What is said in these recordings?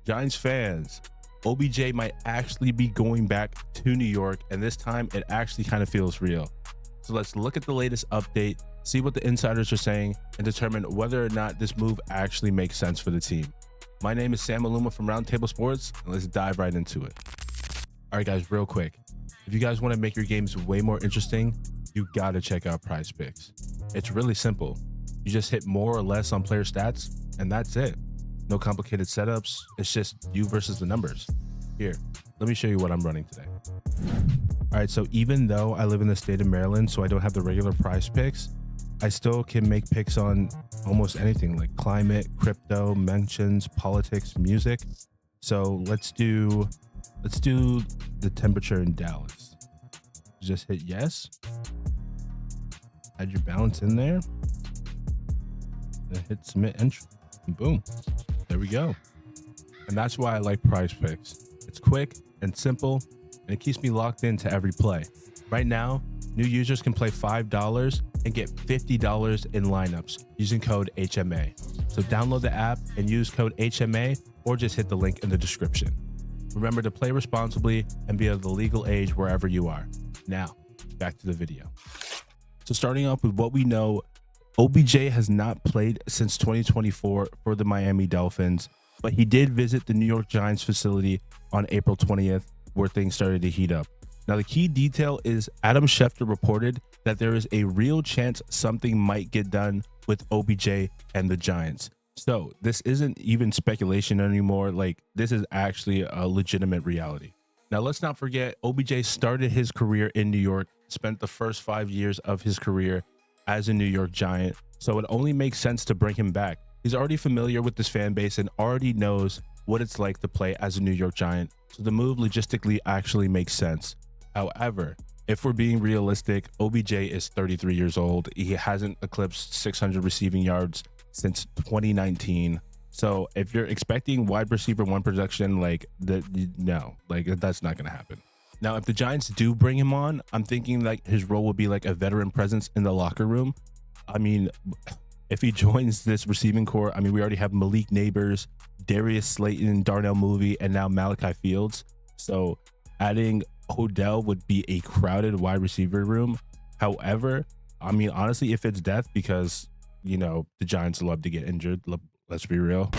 Giants fans, OBJ might actually be going back to New York, and this time it actually kind of feels real. So let's look at the latest update, see what the insiders are saying, and determine whether or not this move actually makes sense for the team. My name is Sam Maluma from Roundtable Sports, and let's dive right into it. All right, guys, real quick. If you guys want to make your games way more interesting, you got to check out Prize Picks. It's really simple. You just hit more or less on player stats, and that's it. No complicated setups. It's just you versus the numbers. Here, let me show you what I'm running today. All right, so even though I live in the state of Maryland, so I don't have the regular Prize Picks, I still can make picks on almost anything like climate, crypto, mentions, politics, music. So let's do the temperature in Dallas. Just hit yes. Add your balance in there. Then hit submit entry. And boom. There we go. And that's why I like Prize Picks. It's quick and simple, and it keeps me locked into every play. Right now, new users can play $5 and get $50 in lineups using code HMA. So download the app and use code HMA, or just hit the link in the description. Remember to play responsibly and be of the legal age wherever you are. Now, back to the video. So starting off with what we know, OBJ has not played since 2024 for the Miami Dolphins, but he did visit the New York Giants facility on April 20th, where things started to heat up. Now, the key detail is Adam Schefter reported that there is a real chance something might get done with OBJ and the Giants. So this isn't even speculation anymore. Like, this is actually a legitimate reality. Now, let's not forget, OBJ started his career in New York, spent the first 5 years of his career as a New York Giant. So it only makes sense to bring him back. He's already familiar with this fan base and already knows what it's like to play as a New York Giant. So the move logistically actually makes sense. However, if we're being realistic, OBJ is 33 years old. He hasn't eclipsed 600 receiving yards since 2019. So if you're expecting wide receiver one production, no, that's not going to happen. Now, if the Giants do bring him on, I'm thinking like his role will be like a veteran presence in the locker room. I mean, if he joins this receiving core, I mean, we already have Malik Neighbors, Darius Slayton, Darnell Movie, and now Malachi Fields. So adding Odell would be a crowded wide receiver room. However, I mean, honestly, if it's death, because, you know, the Giants love to get injured. Let's be real.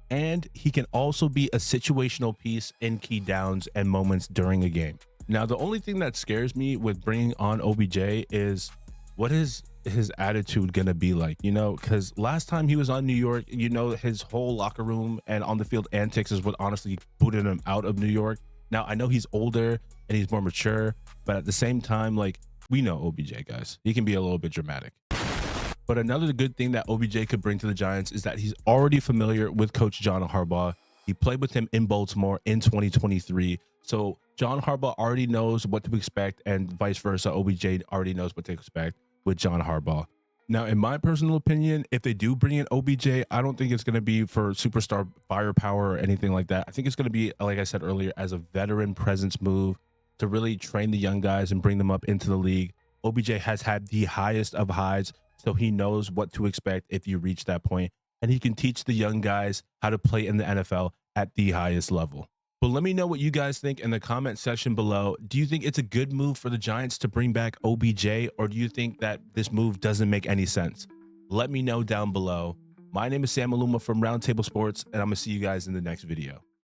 And he can also be a situational piece in key downs and moments during a game. Now, the only thing that scares me with bringing on OBJ is what is his attitude going to be like, you know, because last time he was on New York, you know, his whole locker room and on the field antics is what honestly booted him out of New York. Now, I know he's older and he's more mature, but at the same time, like, we know OBJ, guys. He can be a little bit dramatic. But another good thing that OBJ could bring to the Giants is that he's already familiar with Coach John Harbaugh. He played with him in Baltimore in 2023. So John Harbaugh already knows what to expect, and vice versa. OBJ already knows what to expect with John Harbaugh. Now, in my personal opinion, if they do bring in OBJ, I don't think it's going to be for superstar firepower or anything like that. I think it's going to be, like I said earlier, as a veteran presence move to really train the young guys and bring them up into the league. OBJ has had the highest of highs, so he knows what to expect if you reach that point, and he can teach the young guys how to play in the NFL at the highest level. But let me know what you guys think in the comment section below. Do you think it's a good move for the Giants to bring back OBJ, or do you think that this move doesn't make any sense? Let me know down below. My name is Sam Maluma from Roundtable Sports, and I'm going to see you guys in the next video.